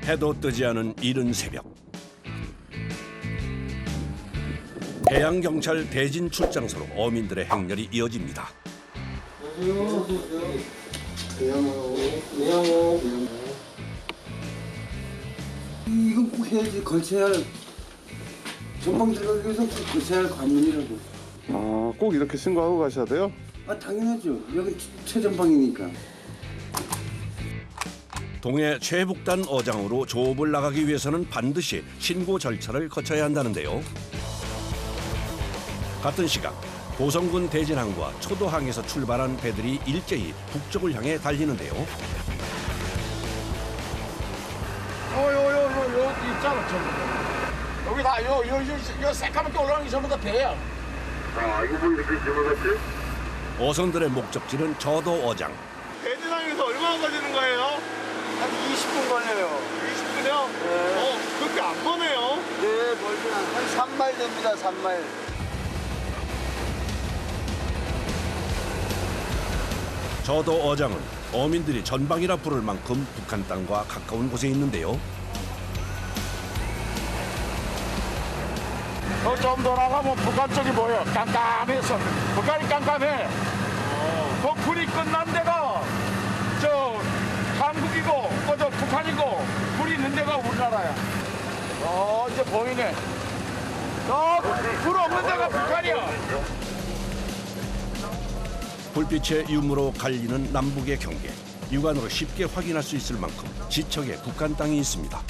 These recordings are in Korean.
해도 뜨지 않은 이른 새벽. 해양경찰 대진 출장소로 어민들의 행렬이 이어집니다. 이건 꼭 해야지. 걸쳐야 할, 전방 들어가기 위해서 꼭 걸쳐야 할 관문이라고. 아, 꼭 이렇게 신고하고 가셔야 돼요? 아, 당연하죠. 여기 최전방이니까. 동해 최북단 어장으로 조업을 나가기 위해서는 반드시 신고 절차를 거쳐야 한다는데요. 같은 시각 도성군 대진항과 초도항에서 출발한 배들이 일제히 북쪽을 향해 달리는데요. 요 있잖아, 전부. 여기 다 요 새까맣게 올라오는 게 전부 다 배야. 아, 이거 뭐 이렇게 지나갔지? 어선들의 목적지는 저도 어장. 대진항에서 얼마나 걸리는 거예요? 한 20분 걸려요. 20분이요? 네. 그렇게 안 거네요? 네, 멀지 한 3마일 됩니다. 3마일. 저도 어장은 어민들이 전방이라 부를 만큼 북한 땅과 가까운 곳에 있는데요. 좀 더 나가면 북한 쪽이 보여. 깜깜해서. 북한이 깜깜해. 그 불이 끝난 데가 저 한국이고, 저 북한이고, 불이 있는 데가 우리나라야. 이제 보이네. 불 없는 데가 북한이야. 불빛의 유무로 갈리는 남북의 경계. 육안으로 쉽게 확인할 수 있을 만큼 지척에 북한 땅이 있습니다.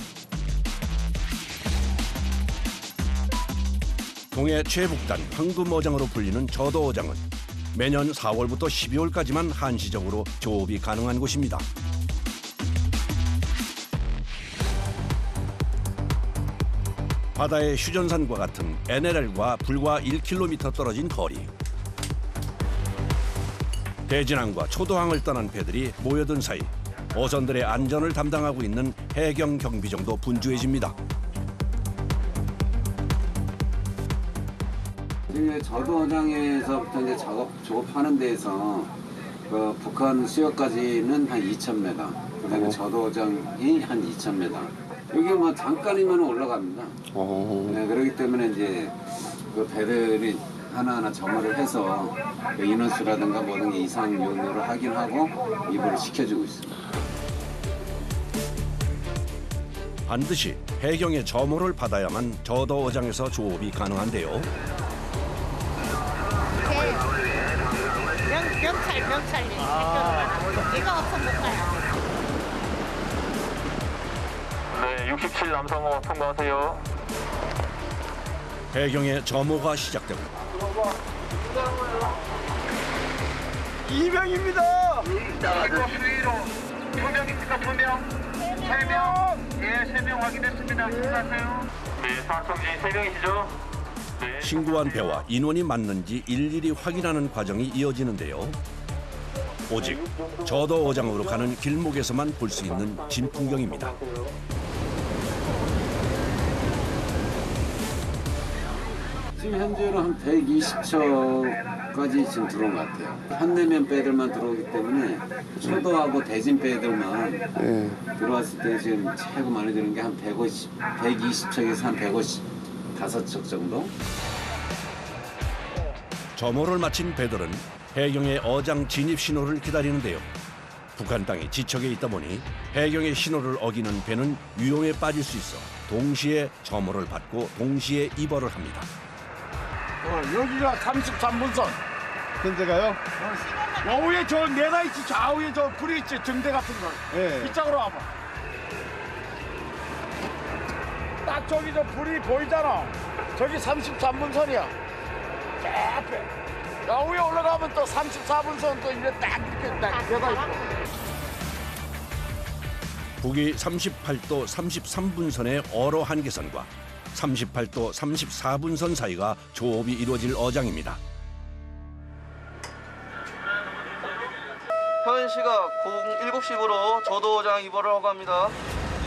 동해 최북단 황금어장으로 불리는 저도어장은 매년 4월부터 12월까지만 한시적으로 조업이 가능한 곳입니다. 바다의 휴전선과 같은 NLL과 불과 1km 떨어진 거리. 대진항과 초도항을 떠난 배들이 모여든 사이 어선들의 안전을 담당하고 있는 해경 경비정도 분주해집니다. 지금 저도어장에서부터 이제 조업하는 데에서 그 북한 수역까지는 한 2,000m, 그다음에 저도어장이 한 2,000m. 여기 뭐 잠깐이면 올라갑니다. 네, 그렇기 때문에 이제 그 배들이 하나하나 점호를 해서 그 인원수라든가 모든 게 이상 요소를 확인하고 입으로 시켜주고 있습니다. 반드시 해경의 점호를 받아야만 저도어장에서 조업이 가능한데요. 경찰님. 이거 없으면 못 가요. 네, 67 남성호 통과하세요. 해경의 점호가 시작되고 2명입니다. 이거 수위로 2명입니까? 2명? 3명? 예, 3명 확인했습니다. 수고하세요. 네, 사성진 3명이시죠? 네. 신고한 배와 인원이 맞는지 일일이 확인하는 과정이 이어지는데요. 오직 저도어장으로 가는 길목에서만 볼 수 있는 진풍경입니다. 지금 현재로 한 120척까지 지금 들어온 것 같아요. 현내면 배들만 들어오기 때문에 초도하고 대진 배들만 들어왔을 때 지금 최고 많이 드는 게 한 120척에서 한 155척 정도? 점호를 마친 배들은 해경의 어장 진입 신호를 기다리는데요. 북한 땅이 지척에 있다 보니 해경의 신호를 어기는 배는 위험에 빠질 수 있어 동시에 점호를 받고 동시에 입어를 합니다. 여기가 33분선. 현재가요? 여우에 저 내가 있지, 좌우에 저 불이 있지, 등대 같은 거. 네. 이쪽으로 와봐. 딱 저기 저 불이 보이잖아. 저기 33분선이야. 앞에. 여우에 올라가면 또 34분선 또 이제 딱 이렇게 딱 내가 있고. 북위 38도 33분선의 어로 한계선과 38도 34분선 사이가 조업이 이루어질 어장입니다. 현 시각 07시부로 저도어장 입어를 하고 합니다.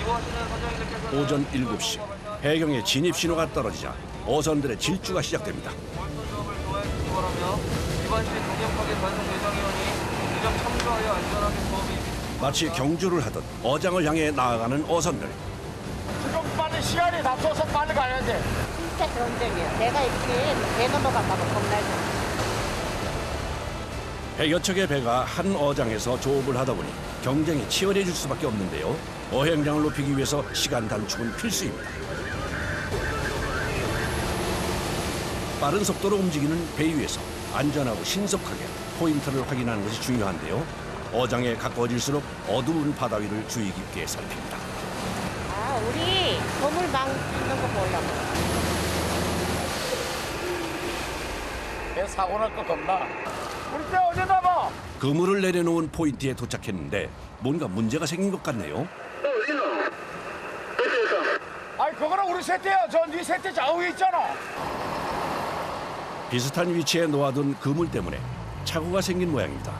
입어하시는 선장님들께서는 오전 7시 해경의 진입 신호가 떨어지자 어선들의 질주가 시작됩니다. 조업을 좋아해주시기 바라며 이번 시 강력하게 단속 예정이오니 유정 참조하여 안전하게 조업이 마치 경주를 하듯 어장을 향해 나아가는 어선들. 시간이 다 쏘서 빨리 가야 돼. 진짜 경쟁이에요. 내가 이렇게 배 넘어갈까봐 겁나죠. 100여 척의 배가 한 어장에서 조업을 하다 보니 경쟁이 치열해질 수밖에 없는데요. 어획량을 높이기 위해서 시간 단축은 필수입니다. 빠른 속도로 움직이는 배 위에서 안전하고 신속하게 포인트를 확인하는 것이 중요한데요. 어장에 가까워질수록 어두운 바다 위를 주의 깊게 살핍니다. 아, 우리 거물망 있는 거 보려고. 배 사고 날 거 겁나. 우리 배 어디다 봐. 그물을 내려놓은 포인트에 도착했는데 뭔가 문제가 생긴 것 같네요. 아이 그거는 우리 세태야. 저네 세태 좌우에 있잖아. 비슷한 위치에 놓아둔 그물 때문에 착오가 생긴 모양입니다.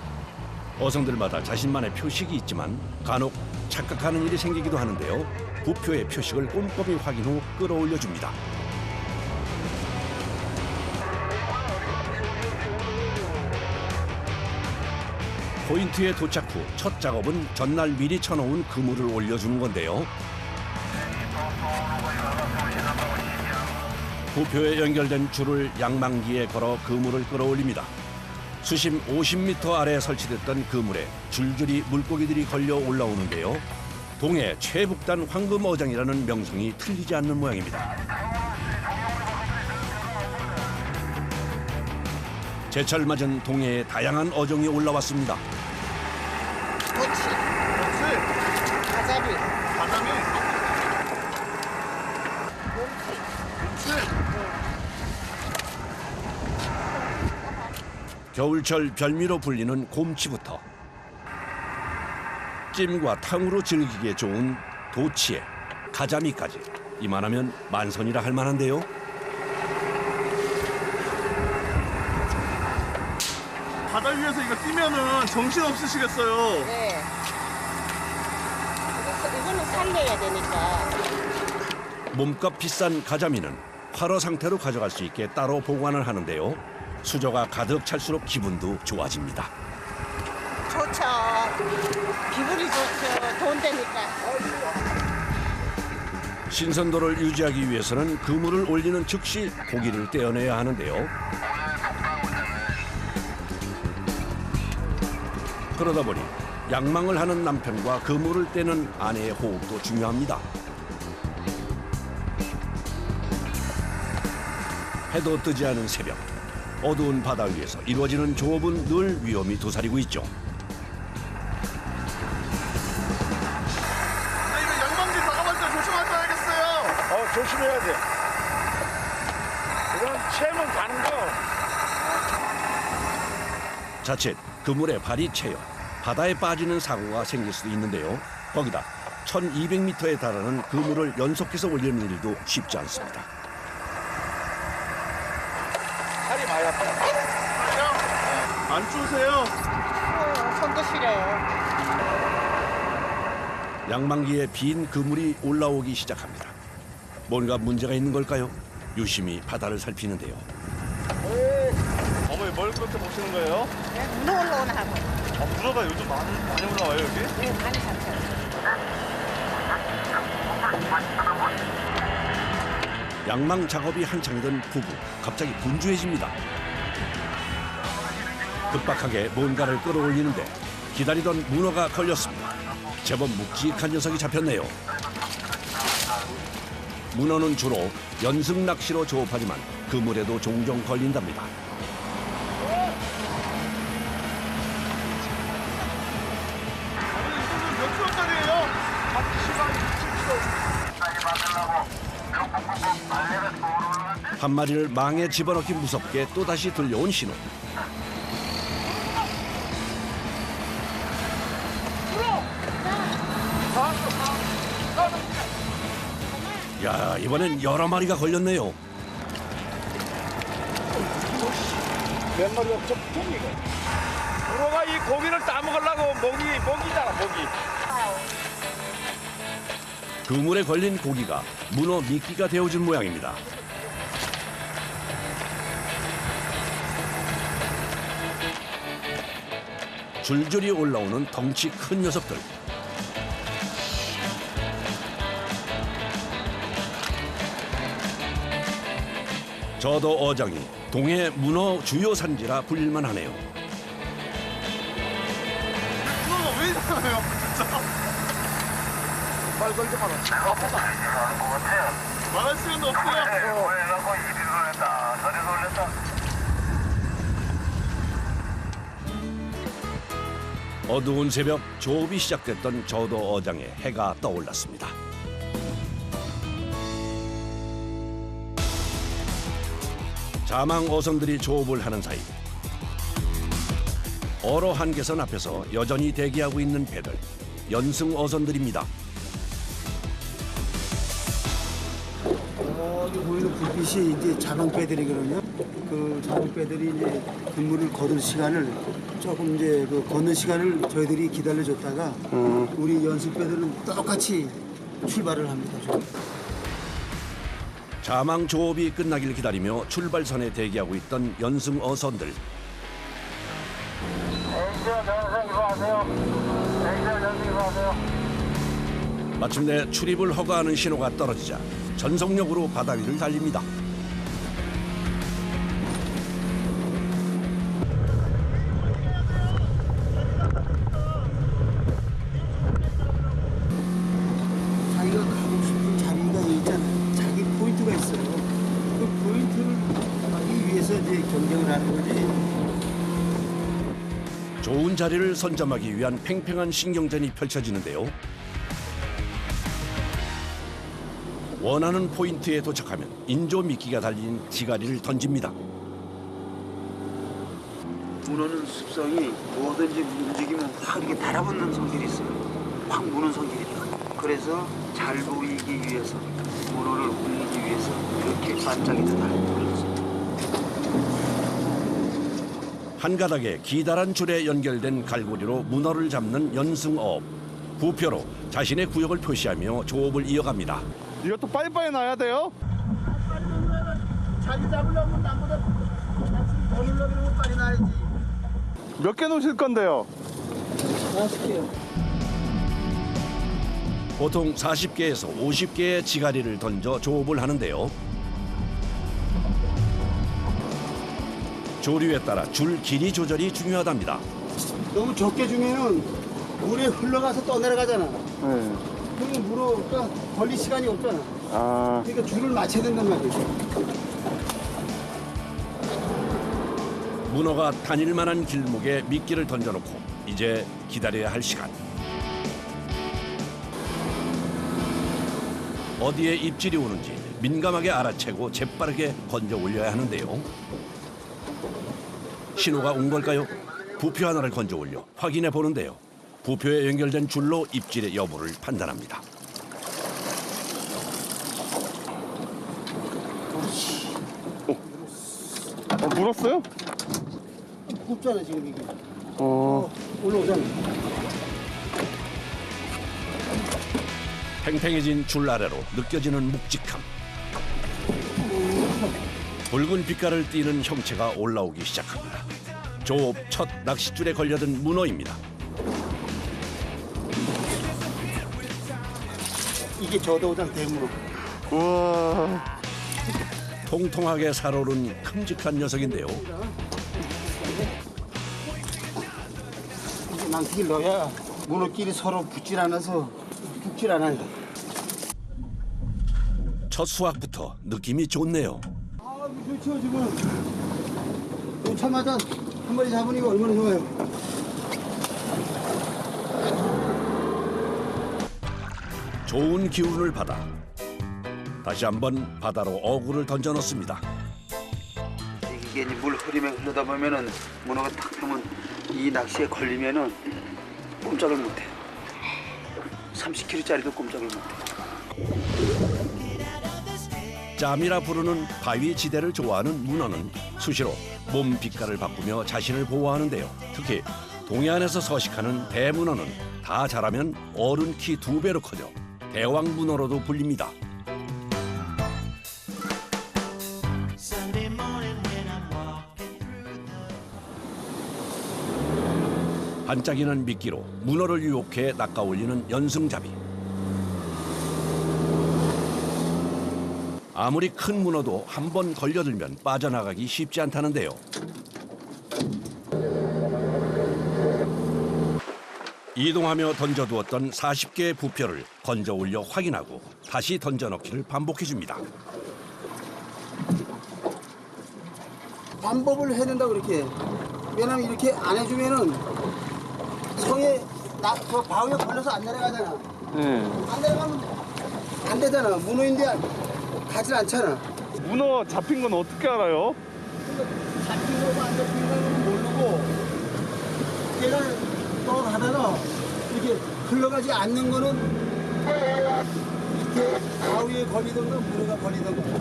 어성들마다 자신만의 표식이 있지만 간혹 착각하는 일이 생기기도 하는데요. 부표의 표식을 꼼꼼히 확인 후 끌어올려줍니다. 포인트에 도착 후 첫 작업은 전날 미리 쳐놓은 그물을 올려주는 건데요. 부표에 연결된 줄을 양망기에 걸어 그물을 끌어올립니다. 수심 50m 아래에 설치됐던 그물에 줄줄이 물고기들이 걸려 올라오는데요. 동해 최북단 황금어장이라는 명성이 틀리지 않는 모양입니다. 제철 맞은 동해에 다양한 어종이 올라왔습니다. 그렇지. 가자미. 바람이 겨울철 별미로 불리는 곰치부터 찜과 탕으로 즐기기에 좋은 도치에 가자미까지 이만하면 만선이라 할 만한데요. 바다 위에서 이거 뛰면은 정신 없으시겠어요. 네. 이거는 살려야 되니까. 몸값 비싼 가자미는 활어 상태로 가져갈 수 있게 따로 보관을 하는데요. 수조가 가득 찰수록 기분도 좋아집니다. 좋죠. 기분이 좋죠. 돈 되니까. 신선도를 유지하기 위해서는 그물을 올리는 즉시 고기를 떼어내야 하는데요. 그러다 보니 양망을 하는 남편과 그물을 떼는 아내의 호흡도 중요합니다. 해도 뜨지 않은 새벽, 어두운 바다 위에서 이루어지는 조업은 늘 위험이 도사리고 있죠. 아, 이거 양방지 다가갈 때 조심하셔야겠어요. 조심해야 돼. 이건 채면 가는 거. 자칫 그물에 발이 채여 바다에 빠지는 사고가 생길 수도 있는데요. 거기다 1200m에 달하는 그물을 연속해서 올리는 일도 쉽지 않습니다. 살이 많이 아파. 안 추우세요? 손도 시려요. 양망기에 빈 그물이 올라오기 시작합니다. 뭔가 문제가 있는 걸까요? 유심히 바다를 살피는데요. 어머니 뭘 그렇게 보시는 거예요? 문어 올라오나 하고. 문어가 요즘 많이 올라와요 여기? 네, 많이 잡혀요. 양망 작업이 한창이던 부부, 갑자기 분주해집니다. 급박하게 뭔가를 끌어올리는데 기다리던 문어가 걸렸습니다. 제법 묵직한 녀석이 잡혔네요. 문어는 주로 연승 낚시로 조업하지만 그물에도 종종 걸린답니다. 몇 킬로짜리예요? 한 마리를 망에 집어넣기 무섭게 또다시 들려온 신호. 야, 이번엔 여러 마리가 걸렸네요. 몇 마리 없죠? 고기가. 문어가 이 고기를 따먹으려고 먹이잖아, 먹이. 그물에 걸린 고기가 문어 미끼가 되어준 모양입니다. 줄줄이 올라오는 덩치 큰 녀석들. 저도 어장이 동해 문어 주요 산지라 불릴만 하네요. 문어가 왜 이러나요? 진짜. 말 걸지 마라. 말할 시간도 없어요. 어두운 새벽 조업이 시작됐던 저도 어장에 해가 떠올랐습니다. 자망 어선들이 조업을 하는 사이 어로 한계선 앞에서 여전히 대기하고 있는 배들, 연승 어선들입니다. 여기 보이는 불빛이 이제 자망배들이거든요. 그 자망배들이 이제 근무를 거둘 시간을 조금 이제 그 걷는 시간을 저희들이 기다려줬다가 우리 연습배들은 똑같이 출발을 합니다. 자망 조업이 끝나길 기다리며 출발선에 대기하고 있던 연승 어선들. 마침내 출입을 허가하는 신호가 떨어지자 전속력으로 바다 위를 달립니다. 자기가 가고 싶은 자리가 있잖아요. 자기 포인트가 있어요. 그 포인트를 가기 위해서 이제 경쟁을 하는 거지. 좋은 자리를 선점하기 위한 팽팽한 신경전이 펼쳐지는데요. 원하는 포인트에 도착하면 인조 미끼가 달린 지가리를 던집니다. 문어는 습성이 뭐든지 움직이면 확 이렇게 달아붙는 성질이 있어요. 확 무는 성질이 있어요. 그래서 잘 보이기 위해서, 문어를 울리기 위해서 그렇게 반짝이는 달고 있어요. 한 가닥에 기다란 줄에 연결된 갈고리로 문어를 잡는 연승어업. 부표로 자신의 구역을 표시하며 조업을 이어갑니다. 이것도 빨리빨리 놔야 돼요? 자기 잡으려면 나보다 더 눌러면 빨리 나야지. 몇 개 놓으실 건데요? 40개요. 보통 40개에서 50개의 지가리를 던져 조업을 하는데요. 조류에 따라 줄 길이 조절이 중요하답니다. 너무 적게 주면은 물에 흘러가서 떠내려가잖아. 네. 그러면 물어가 걸릴 시간이 없잖아. 아, 그러니까 줄을 맞춰야 된단 말이지. 문어가 다닐 만한 길목에 미끼를 던져놓고 이제 기다려야 할 시간. 어디에 입질이 오는지 민감하게 알아채고 재빠르게 건져 올려야 하는데요. 신호가 온 걸까요? 부표 하나를 건져 올려 확인해 보는데요. 부표에 연결된 줄로 입질의 여부를 판단합니다. 물었어요? 굽잖아 지금 이게. 올라오잖아. 팽팽해진 줄 아래로 느껴지는 묵직함. 붉은 빛깔을 띠는 형체가 올라오기 시작합니다. 조업 첫 낚싯줄에 걸려든 문어입니다. 이게 저도장 대문어. 우와. 통통하게 살아오른 큼직한 녀석인데요. 이제 망치를 넣어야 문어끼리 서로 붙질 않아서 죽질 않아요. 첫 수확부터 느낌이 좋네요. 아, 좋죠 지금. 놓자마자 한 마리 잡으니까 얼마나 좋아요. 좋은 기운을 받아 다시 한번 바다로 어구를 던져 넣습니다. 이게 이제 물 흐리면 흐르다 보면은 문어가 탁 하면 이 낚시에 걸리면은 꼼짝을 못해. 30kg짜리도 꼼짝을 못해. 짬이라 부르는 바위 지대를 좋아하는 문어는 수시로 몸 빛깔을 바꾸며 자신을 보호하는데요. 특히 동해안에서 서식하는 대문어는 다 자라면 어른 키 2배로 커져 대왕문어로도 불립니다. 반짝이는 미끼로 문어를 유혹해 낚아올리는 연승잡이. 아무리 큰 문어도 한 번 걸려들면 빠져나가기 쉽지 않다는데요. 이동하며 던져두었던 40개의 부표를 건져 올려 확인하고 다시 던져넣기를 반복해줍니다. 반복을 해야 된다고 이렇게. 왜냐면 이렇게 안 해주면은 성에 그 바위에 걸려서 안 내려가잖아. 안 내려가면 안 되잖아. 문어인데 가진 않잖아. 문어 잡힌 건 어떻게 알아요? 잡힌 거고 안 잡힌 거는 모르고 얘가 떠가다가 이렇게 흘러가지 않는 거는 이렇게 바위에 걸리던가 문어가 걸리던가.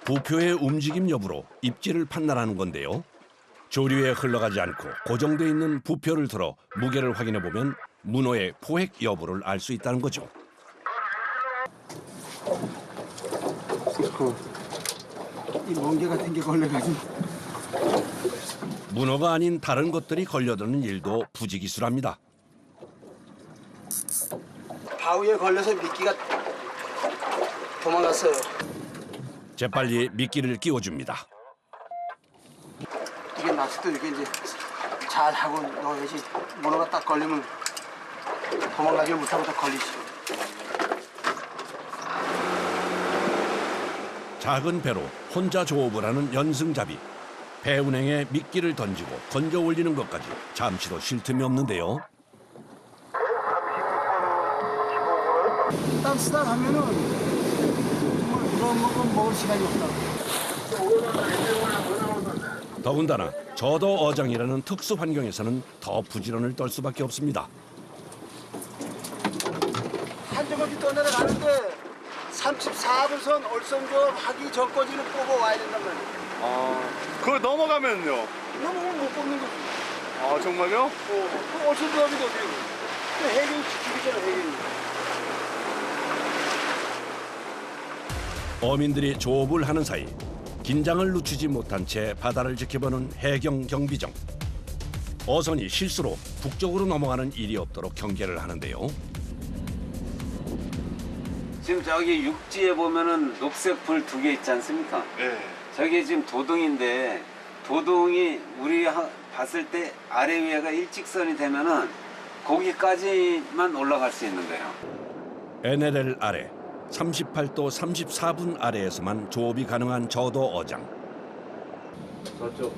부표의 움직임 여부로 입질을 판단하는 건데요. 조류에 흘러가지 않고 고정돼 있는 부표를 들어 무게를 확인해 보면 문어의 포획 여부를 알 수 있다는 거죠. 이 멍게 같은 게 걸려가지고. 문어가 아닌 다른 것들이 걸려드는 일도 부지기수랍니다. 바위에 걸려서 미끼가 도망갔어요. 재빨리 미끼를 끼워줍니다. 이게 낚시도 이렇게 이제 잘 하고 넣어야지. 문어가 딱 걸리면 도망가지 못하고 딱 걸리지. 작은 배로 혼자 조업을 하는 연승잡이. 배 운행에 미끼를 던지고 건져 올리는 것까지 잠시도 쉴 틈이 없는데요. 딱 쓰다 가면은 정말 이런 먹을 시간이 없다. 더군다나 저도 어장이라는 특수 환경에서는 더 부지런을 떨 수밖에 없습니다. 한 조각이 떠내려가는데 34분선 얼선조업 하기 전까지는 뽑아와야 된단 말이야. 그걸 넘어가면요? 넘어가면 못 뽑는 거지. 아, 정말요? 그 얼선조업이 어떻게 돼? 그 해경이 지키잖아, 해경이. 어민들이 조업을 하는 사이 긴장을 늦추지 못한 채 바다를 지켜보는 해경 경비정. 어선이 실수로 북쪽으로 넘어가는 일이 없도록 경계를 하는데요. 지금 저기 육지에 보면은 녹색 불 2개 있지 않습니까? 네. 저게 지금 도둥인데 도둥이 우리 봤을 때 아래 위에가 일직선이 되면은 거기까지만 올라갈 수 있는 거예요. NLL 아래 38도 34분 아래에서만 조업이 가능한 저도 어장. 저쪽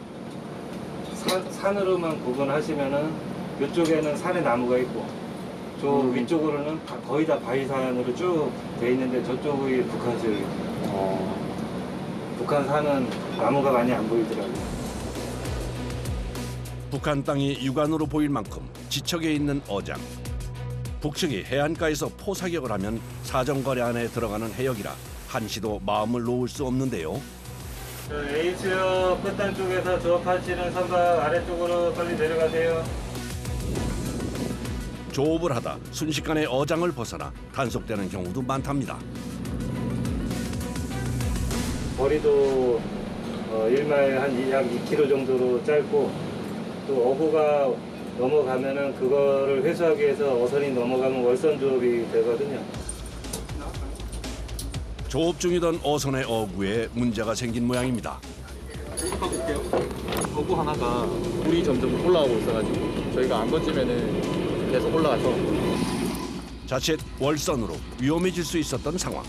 산으로만 구분하시면은 이쪽에는 산에 나무가 있고 저 위쪽으로는 거의 다 바위산으로 쭉 돼 있는데 저쪽이 북한 지역이에요. 북한 산은 나무가 많이 안 보이더라고요. 북한 땅이 육안으로 보일 만큼 지척에 있는 어장. 북측이 해안가에서 포사격을 하면 사정거리 안에 들어가는 해역이라 한시도 마음을 놓을 수 없는데요. A지역 끝단 쪽에서 조업하시는 선박 아래쪽으로 빨리 내려가세요. 조업을 하다 순식간에 어장을 벗어나 단속되는 경우도 많답니다. 거리도 1마일 한 약 2km 정도로 짧고 또 어구가 넘어가면은 그거를 회수하기 위해서 어선이 넘어가면 월선 조업이 되거든요. 조업 중이던 어선의 어구에 문제가 생긴 모양입니다. 어구 하나가 물이 점점 올라오고 있어가지고 저희가 안 던지면은 계속 올라가서 자칫 월선으로 위험해질 수 있었던 상황.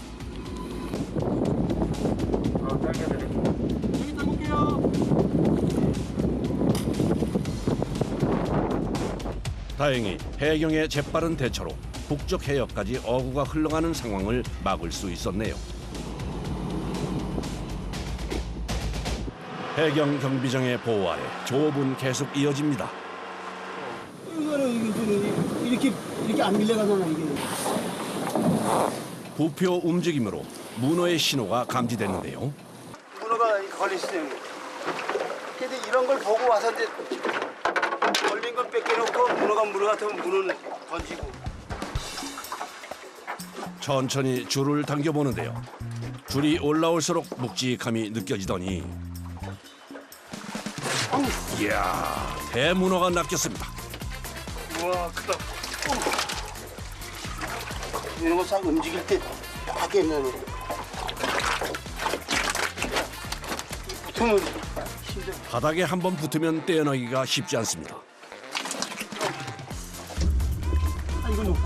다행히 해경의 재빠른 대처로 북쪽 해역까지 어구가 흘러가는 상황을 막을 수 있었네요. 해경 경비정의 보호 아래 조업은 계속 이어집니다. 이거는 이렇게 안 밀려가잖아 이게. 부표 움직임으로 문어의 신호가 감지됐는데요. 문어가 걸리시죠. 근데 이런 걸 보고 와서 이제 걸린 걸 뺏겨놓고 문어 같으면 문어는 던지고. 천천히 줄을 당겨보는데요. 줄이 올라올수록 묵직함이 느껴지더니 이야, 대문어가 낚였습니다. 우와 크다. 이런 거 싹 움직일 때 깨면은 붙으면 힘들어. 바닥에 한번 붙으면 떼어내기가 쉽지 않습니다. 아, 이거 놓고.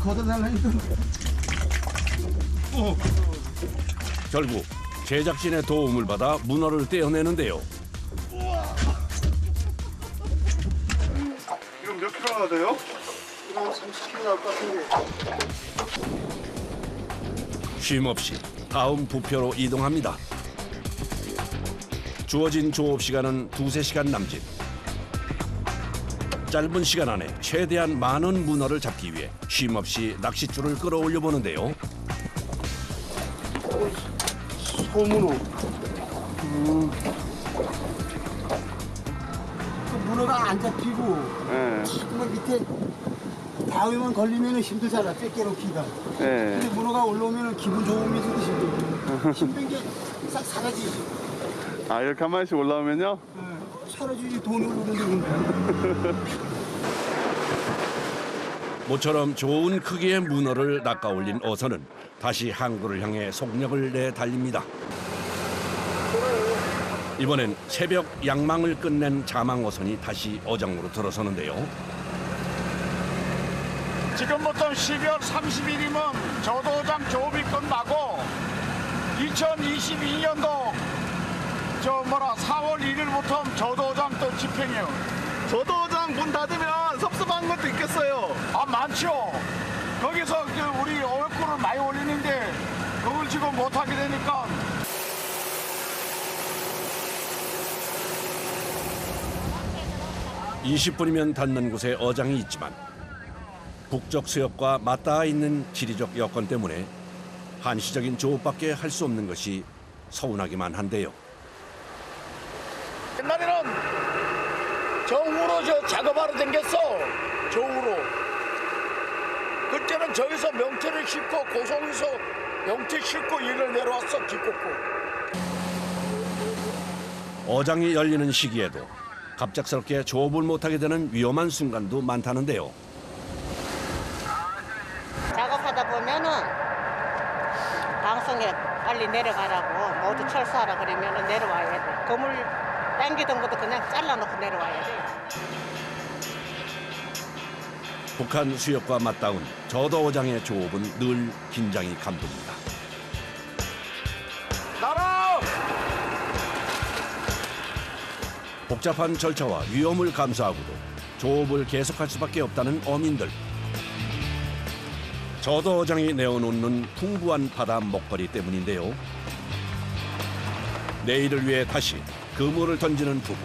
걷어달라니까. 결국 제작진의 도움을 받아 문어를 떼어내는데요. 이거 몇 킬로나 돼요? 한 30kg 나올 것 같은데. 쉼없이 다음 부표로 이동합니다. 주어진 조업 시간은 2~3시간 남짓. 짧은 시간 안에 최대한 많은 문어를 잡기 위해 쉼없이 낚싯줄을 끌어올려 보는데요. 소문어. 그 문어가 안 잡히고 정말 밑에 바위만 걸리면 힘들잖아. 뺏겨놓기가. 근데 문어가 올라오면 기분 좋으면서도 힘들고 힘든 게 싹 사라지지. 아, 이렇게 한 마리씩 올라오면요? 사라지지. 돈이 오르는데. 모처럼 좋은 크기의 문어를 낚아올린 어선은 다시 항구를 향해 속력을 내 달립니다. 이번엔 새벽 양망을 끝낸 자망 어선이 다시 어장으로 들어서는데요. 지금부터 12월 30일이면 저도장 조업이 끝나고 2022년도 4월 1일부터 저도장 또 집행해요. 저도장 문 닫으면 섭섭한 것도 있겠어요. 아, 많죠. 거기서 우리 어획구를 많이 올리는데 그걸 지금 못하게 되니까. (20분이면) 20분이면 닿는 곳에 어장이 있지만 북쪽 수역과 맞닿아 있는 지리적 여건 때문에 한시적인 조업밖에 할 수 없는 것이 서운하기만 한데요. 옛날에는 저 우로 작업하러 댕겼어. 저 우로. 그때는 저기서 명태를 싣고 고성에서 명태 싣고 일을 내려왔어. 기껏고. 어장이 열리는 시기에도 갑작스럽게 조업을 못하게 되는 위험한 순간도 많다는데요. 작업하다 보면은 방송에 빨리 내려가라고 모두 철수하라 그러면은 내려와야 돼. 그물 당기던 것도 그냥 잘라놓고 내려와야 돼. 북한 수역과 맞닿은 저도 어장의 조업은 늘 긴장이 감돕니다. 나라! 복잡한 절차와 위험을 감수하고도 조업을 계속할 수밖에 없다는 어민들. 저도 어장이 내어놓는 풍부한 바다 먹거리 때문인데요. 내일을 위해 다시 그물을 던지는 부부.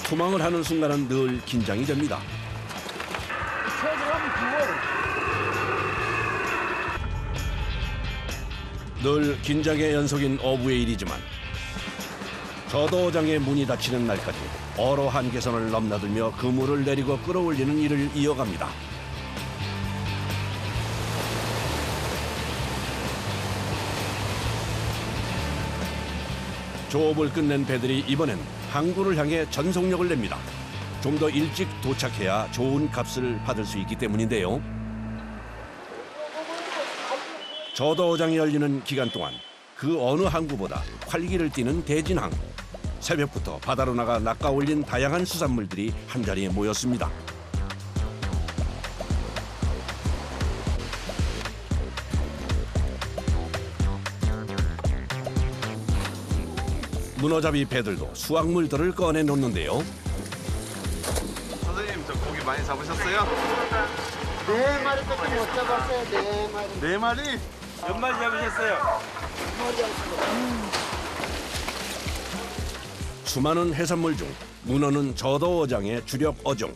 투망을 하는 순간은 늘 긴장이 됩니다. 늘 긴장의 연속인 어부의 일이지만 저도 어장의 문이 닫히는 날까지 어로 한계선을 넘나들며 그물을 내리고 끌어올리는 일을 이어갑니다. 조업을 끝낸 배들이 이번엔 항구를 향해 전속력을 냅니다. 좀 더 일찍 도착해야 좋은 값을 받을 수 있기 때문인데요. 저도 어장이 열리는 기간 동안 그 어느 항구보다 활기를 띠는 대진항. 새벽부터 바다로 나가 낚아올린 다양한 수산물들이 한자리에 모였습니다. 문어잡이 배들도 수확물들을 꺼내 놓는데요. 선생님, 저 고기 많이 잡으셨어요? 4마리밖에 못 잡았어요. 4마리. 4마리? 몇 마리 잡으셨어요? 수많은 해산물 중 문어는 저도 어장의 주력 어종.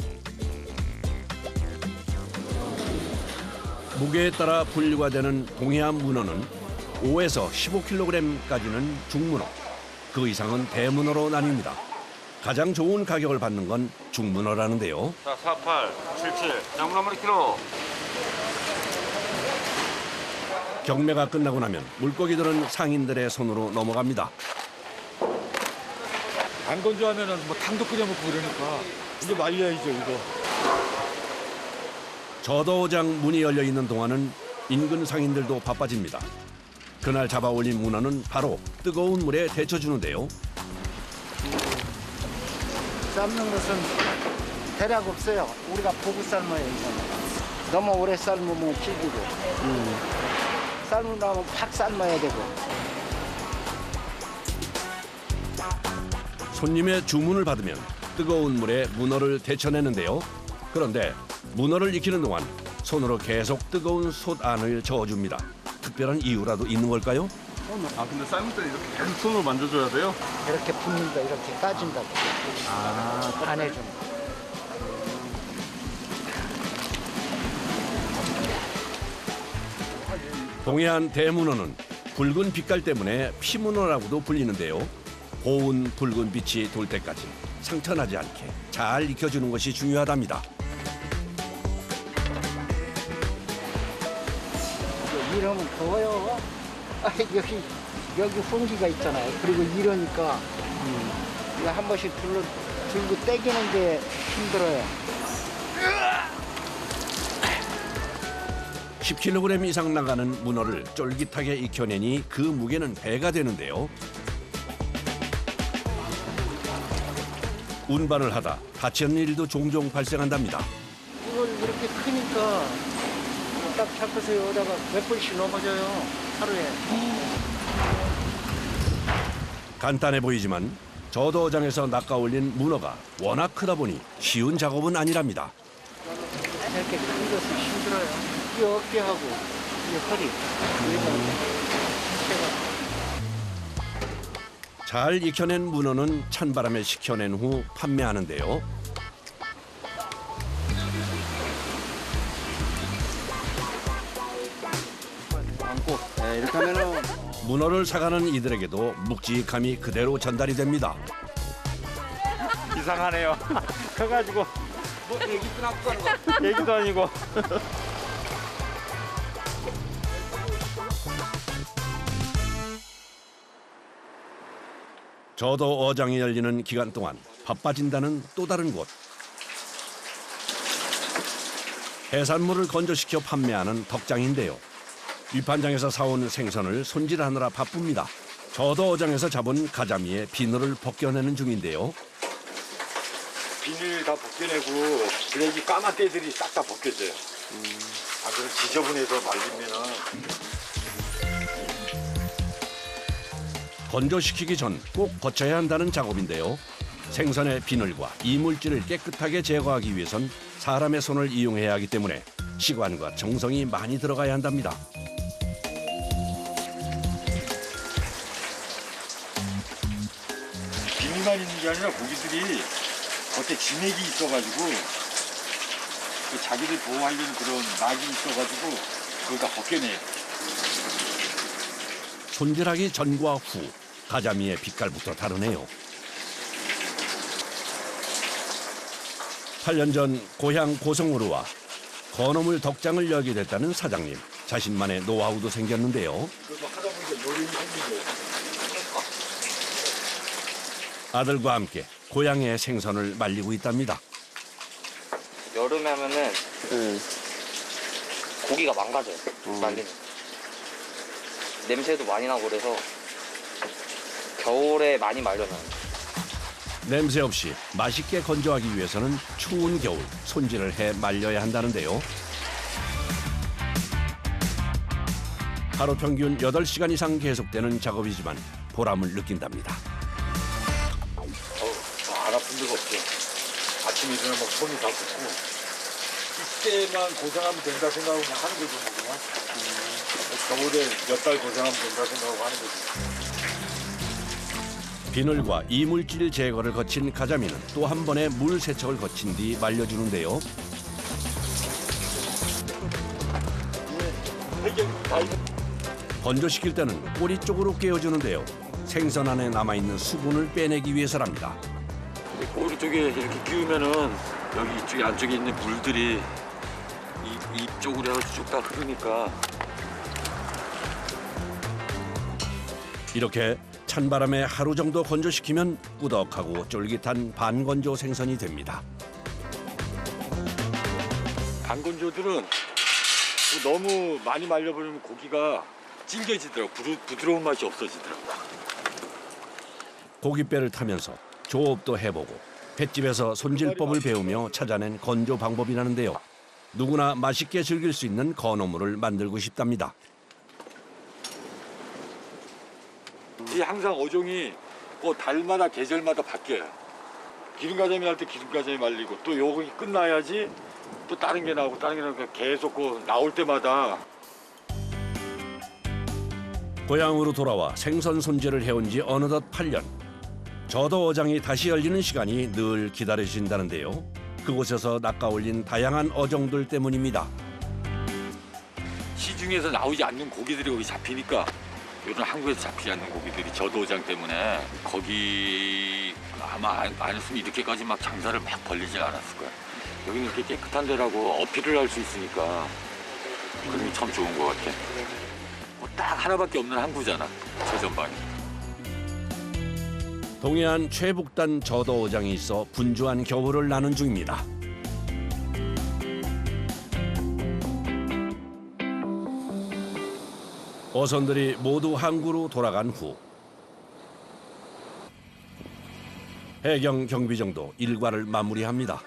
무게에 따라 분류가 되는 동해안 문어는 5에서 15kg까지는 중문어, 그 이상은 대문어로 나뉩니다. 가장 좋은 가격을 받는 건 중문어라는데요. 자, 48, 77, 장문 한 마리 킬로. 경매가 끝나고 나면 물고기들은 상인들의 손으로 넘어갑니다. 안 건조하면은 뭐 탕도 끓여 먹고 그러니까 이제 말려야죠 이거. 저도어장 문이 열려 있는 동안은 인근 상인들도 바빠집니다. 그날 잡아 올린 문어는 바로 뜨거운 물에 데쳐주는데요. 삶는 것은 대략 없어요. 우리가 보고 삶아요. 너무 오래 삶으면 질기고 삶으면 팍 삶아야 되고. 손님의 주문을 받으면 뜨거운 물에 문어를 데쳐내는데요. 그런데 문어를 익히는 동안 손으로 계속 뜨거운 솥 안을 저어줍니다. 특별한 이유라도 있는 걸까요? 아 근데 삶을 때 이렇게 계속 손으로 만져줘야 돼요? 이렇게 붓는다, 이렇게 따진다고. 안 해주는. 동해안 대문어는 붉은 빛깔 때문에 피문어라고도 불리는데요. 고운 붉은 빛이 돌 때까지 상처나지 않게 잘 익혀주는 것이 중요하답니다. 이러면 더워요. 여기 홍기가 있잖아요. 그리고 이러니까 이거 한 번씩 들고 떼기는 게 힘들어요. 10kg 이상 나가는 문어를 쫄깃하게 익혀내니 그 무게는 배가 되는데요. 운반을 하다 다치는 일도 종종 발생한답니다. 이걸 이렇게 크니까 딱 잡혀서 여기다가 몇 번씩 넘어져요. 하루에. 간단해 보이지만 저도어장에서 낚아올린 문어가 워낙 크다 보니 쉬운 작업은 아니랍니다. 이렇게 큰 것은 힘들어요. 이 어깨하고 이 허리. 잘 익혀낸 문어는 찬바람에 식혀낸 후 판매하는데요. 네, 이렇게 하면은 문어를 사가는 이들에게도 묵직함이 그대로 전달이 됩니다. 이상하네요. 커가지고 뭐 얘기도 하고 가는 거. 얘기도 아니고. 저도어장이 열리는 기간 동안 바빠진다는 또 다른 곳. 해산물을 건조시켜 판매하는 덕장인데요. 위판장에서 사온 생선을 손질하느라 바쁩니다. 저도어장에서 잡은 가자미의 비늘을 벗겨내는 중인데요. 비닐 다 벗겨내고 블랙이 까만 때들이 싹 다 벗겨져요. 안 그러면 지저분해서 말리면은. 건조시키기 전 꼭 거쳐야 한다는 작업인데요. 생선의 비늘과 이물질을 깨끗하게 제거하기 위해선 사람의 손을 이용해야 하기 때문에 시간과 정성이 많이 들어가야 한답니다. 비닐만 있는 게 아니라 고기들이 겉에 진액이 있어가지고 그 자기들 보호하려는 그런 막이 있어가지고 그걸 다 벗겨내요. 손질하기 전과 후 가자미의 빛깔부터 다르네요. 8년 전 고향 고성으로 와 건어물 덕장을 열게 됐다는 사장님. 자신만의 노하우도 생겼는데요. 그래서 하다 보니까 요령이 생긴 거예요. 아들과 함께 고향의 생선을 말리고 있답니다. 여름에 하면은 고기가 망가져요. 말리는. 냄새도 많이 나고 그래서 겨울에 많이 말려놔요. 냄새 없이 맛있게 건조하기 위해서는 추운 겨울 손질을 해 말려야 한다는데요. 하루 평균 8시간 이상 계속되는 작업이지만 보람을 느낀답니다. 안 아픈 데가 없죠. 아침에 일어나면 막 손이 다 붓고 이때만 고생하면 된다 생각하고 그냥 하는 거죠. 그냥. 겨울에 몇 달 고생하면 된다 생각하고 하는 거죠. 비늘과 이물질 제거를 거친 가자미는 또 한 번의 물 세척을 거친 뒤 말려주는데요. 건조시킬 때는 꼬리 쪽으로 깨어주는데요. 생선 안에 남아있는 수분을 빼내기 위해서랍니다. 꼬리 쪽에 이렇게 끼우면은 여기 이쪽에 안쪽에 있는 물들이 입 쪽으로 해서 쭉 다 흐르니까. 이렇게 찬바람에 하루 정도 건조시키면 꾸덕하고 쫄깃한 반건조 생선이 됩니다. 강건조들은 너무 많이 말려버리면 고기가 질겨지더라고. 부드러운 맛이 없어지더라고. 고깃배를 타면서 조업도 해보고 횟집에서 손질법을 배우며 찾아낸 건조 방법이라는데요. 누구나 맛있게 즐길 수 있는 건어물을 만들고 싶답니다. 이 항상 어종이 달마다 계절마다 바뀌어요. 기름가자미 할 때 기름가자미 말리고 또 요거 끝나야지 또 다른 게 나오고 다른 게 나오고 계속 나올 때마다. 고향으로 돌아와 생선 손질을 해온 지 어느덧 8년. 저도어장이 다시 열리는 시간이 늘 기다려진다는데요. 그곳에서 낚아올린 다양한 어종들 때문입니다. 시중에서 나오지 않는 고기들이 거기 잡히니까 요즘 한국에서 잡히지 않는 고기들이 저도어장 때문에 거기 아마 안 했으면 이렇게까지 막 장사를 막 벌리지 않았을 거야. 여기는 이렇게 깨끗한 데라고 어필을 할 수 있으니까 그런 게 참 좋은 것 같아. 딱 하나밖에 없는 항구잖아, 저 전방이. 동해안 최북단 저도어장이 있어 분주한 겨울을 나는 중입니다. 어선들이 모두 항구로 돌아간 후 해경 경비정도 일과를 마무리합니다.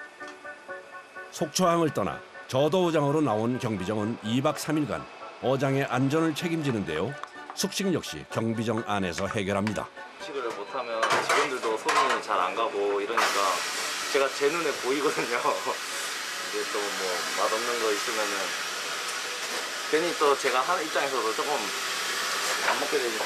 속초항을 떠나 저도어장으로 나온 경비정은 2박 3일간 어장의 안전을 책임지는데요. 숙식 역시 경비정 안에서 해결합니다. 식을 못하면 직원들도 손이 잘 안 가고 이러니까 제가 제 눈에 보이거든요. 이제 또 뭐 맛없는 거 있으면은 괜히 또 제가 하는 입장에서도 조금 안 먹게 되니까.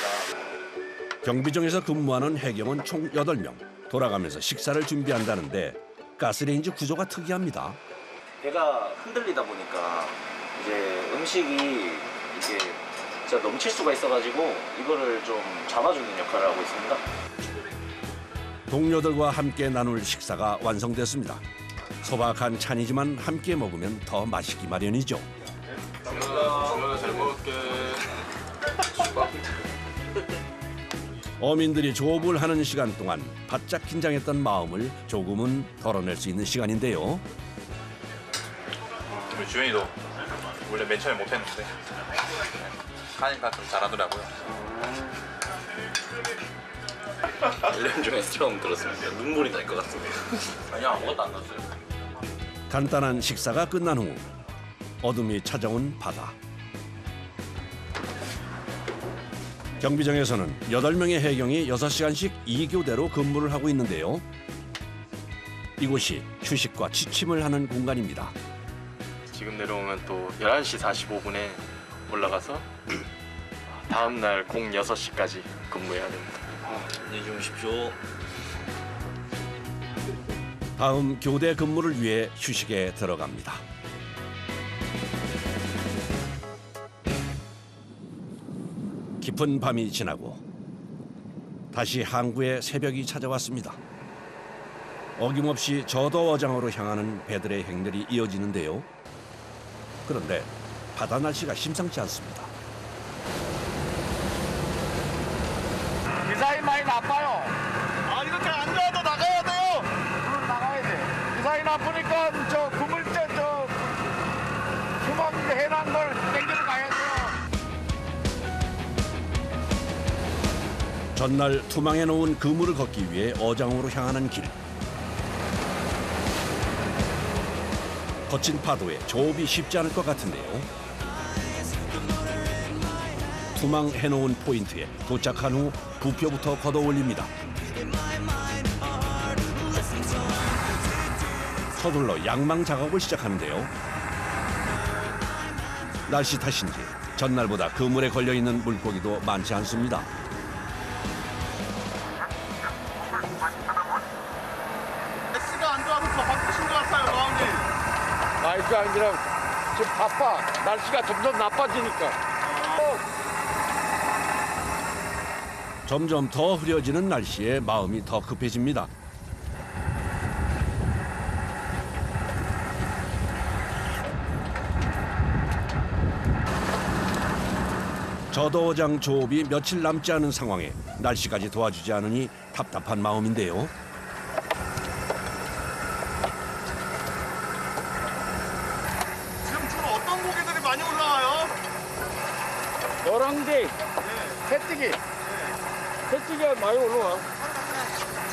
경비정에서 근무하는 해경은 총 8명. 돌아가면서 식사를 준비한다는데 가스레인지 구조가 특이합니다. 배가 흔들리다 보니까 이제 음식이 이게 진짜 넘칠 수가 있어가지고 이거를 좀 잡아주는 역할을 하고 있습니다. 동료들과 함께 나눌 식사가 완성됐습니다. 소박한 찬이지만 함께 먹으면 더 맛있기 마련이죠. 잘 먹을게. 어민들이 조업을 하는 시간 동안 바짝 긴장했던 마음을 조금은 덜어낼 수 있는 시간인데요. 우리 주현이도 원래 맨 처음에 못했는데 하니까 좀 잘하더라고요. 1년 중에 처음 들었습니다. 눈물이 날 것 같습니다. 아니요, 아무것도 안 났어요. 간단한 식사가 끝난 후 어둠이 찾아온 바다. 경비정에서는 8명의 해경이 6시간씩 2교대로 근무를 하고 있는데요. 이곳이 휴식과 취침을 하는 공간입니다. 지금 내려오면 또 11시 45분에 올라가서 다음 날 06시까지 근무해야 됩니다. 안녕히 주무십시오. 다음 교대 근무를 위해 휴식에 들어갑니다. 깊은 밤이 지나고 다시 항구의 새벽이 찾아왔습니다. 어김없이 저도어장으로 향하는 배들의 행렬이 이어지는데요. 그런데 바다 날씨가 심상치 않습니다. 기사이 많이 나빠요. 아 이렇게 안 좋아도 나가야 돼요. 나가야 돼. 기사이 나쁘니까 저 그물째 저 수박 해난 걸 땡기러 가야 돼요. 전날 투망해 놓은 그물을 걷기 위해 어장으로 향하는 길. 거친 파도에 조업이 쉽지 않을 것 같은데요. 투망해 놓은 포인트에 도착한 후 부표부터 걷어 올립니다. 서둘러 양망 작업을 시작하는데요. 날씨 탓인지 전날보다 그물에 걸려있는 물고기도 많지 않습니다. 날씨가 안 좋아서 더 바쁘신 것 같아요, 마음이. 날씨가 아니라 지금 바빠. 날씨가 점점 나빠지니까. 점점 더 흐려지는 날씨에 마음이 더 급해집니다. 저도어장 조업이 며칠 남지 않은 상황에 날씨까지 도와주지 않으니 답답한 마음인데요. 호랑대, 새뜨기. 새뜨기가 많이 올라와.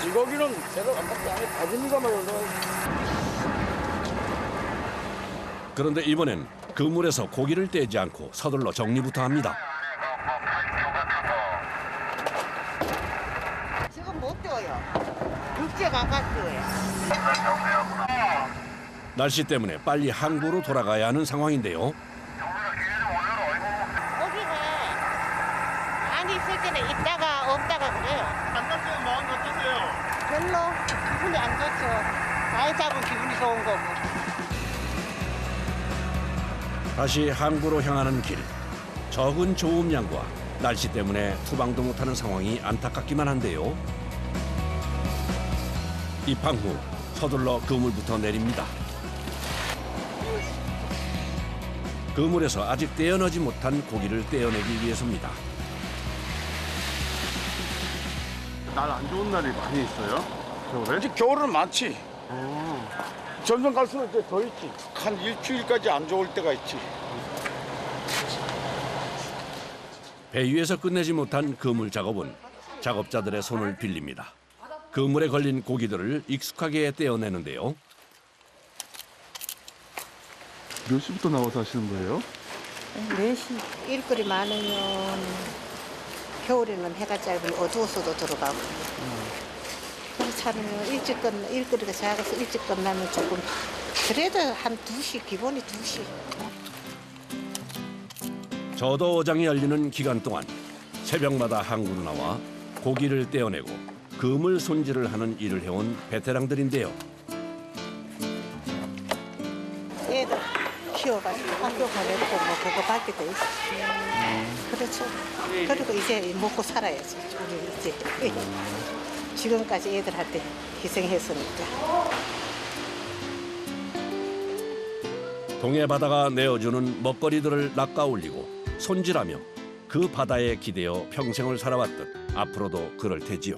이 고기는 제대로 안 먹지 않아. 다짐이가 많이 올라와. 그런데 이번엔 그물에서 고기를 떼지 않고 서둘러 정리부터 합니다. 지금 못 떼어요. 육지가 가까워요. 날씨 때문에 빨리 항구로 돌아가야 하는 상황인데요. 고기가 많이 있을 때는 있다가 없다가 그래요. 반갑게 마음이 어떠세요? 별로 기분이 안 좋죠. 많이 잡으면 기분이 좋은 거고. 다시 항구로 향하는 길. 적은 조음량과 날씨 때문에 투방도 못하는 상황이 안타깝기만 한데요. 입항 후 서둘러 그물부터 내립니다. 그물에서 아직 떼어내지 못한 고기를 떼어내기 위해서입니다. 날 안 좋은 날이 많이 있어요? 겨울에? 이제 겨울은 많지. 점점 갈수록 이제 더 있지. 한 일주일까지 안 좋을 때가 있지. 배 위에서 끝내지 못한 그물 작업은 작업자들의 손을 빌립니다. 그물에 걸린 고기들을 익숙하게 떼어내는데요. 몇 시부터 나와서 하시는 거예요? 4시. 일거리 많으면 겨울에는 해가 짧으면 어두워서도 들어가고. 그렇지 않으면 일거리가 작아서 일찍 끝나면 조금 그래도 한 2시, 기본이 2시. 저도 어장이 열리는 기간 동안 새벽마다 항구로 나와 고기를 떼어내고 그물 손질을 하는 일을 해온 베테랑들인데요. 애들 키워가지고 학교 보내고 뭐 그거 받게 돼 있어. 그렇죠. 그리고 이제 먹고 살아야지. 우리 이제 지금까지 애들한테 희생했으니까. 동해 바다가 내어주는 먹거리들을 낚아올리고 손질하며 그 바다에 기대어 평생을 살아왔듯 앞으로도 그럴 테지요.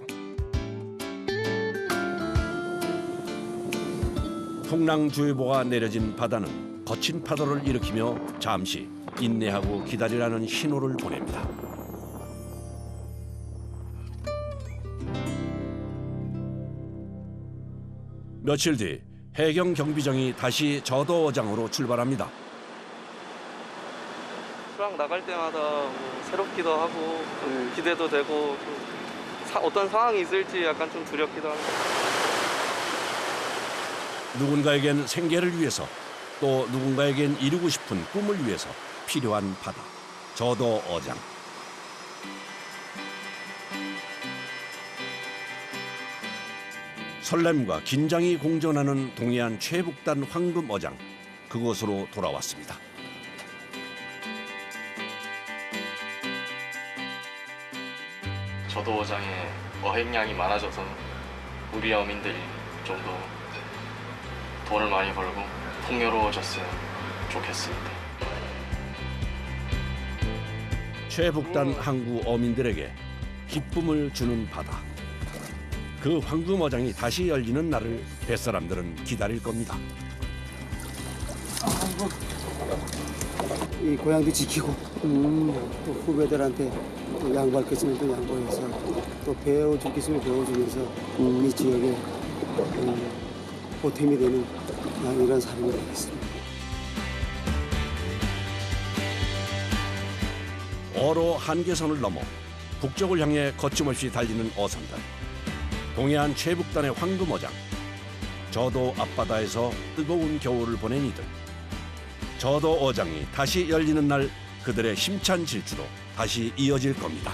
풍랑주의보가 내려진 바다는 거친 파도를 일으키며 잠시 인내하고 기다리라는 신호를 보냅니다. 며칠 뒤 해경 경비정이 다시 저도 어장으로 출발합니다. 수락 나갈 때마다 뭐 새롭기도 하고 좀 기대도 되고 좀 어떤 상황이 있을지 약간 좀 두렵기도 하고. 누군가에겐 생계를 위해서 또 누군가에겐 이루고 싶은 꿈을 위해서 필요한 바다. 저도 어장. 설렘과 긴장이 공존하는 동해안 최북단 황금 어장. 그곳으로 돌아왔습니다. 저도 어장에 어획량이 많아져서 우리 어민들이 좀 더 돈을 많이 벌고 풍요로워졌으면 좋겠습니다. 최북단 항구 어민들에게 기쁨을 주는 바다. 그 황금 어장이 다시 열리는 날을 뱃사람들은 기다릴 겁니다. 이 고향도 지키고 또 후배들한테 또 양보할 게 있으면 또 양보해서 또 배워줄 게 있으면 배워주면서 이 지역에 보탬이 되는 이런 사람이 되겠습니다. 어로 한계선을 넘어 북쪽을 향해 거침없이 달리는 어선들. 동해안 최북단의 황금 어장. 저도 앞바다에서 뜨거운 겨울을 보낸 이들. 저도 어장이 다시 열리는 날 그들의 힘찬 질주로 다시 이어질 겁니다.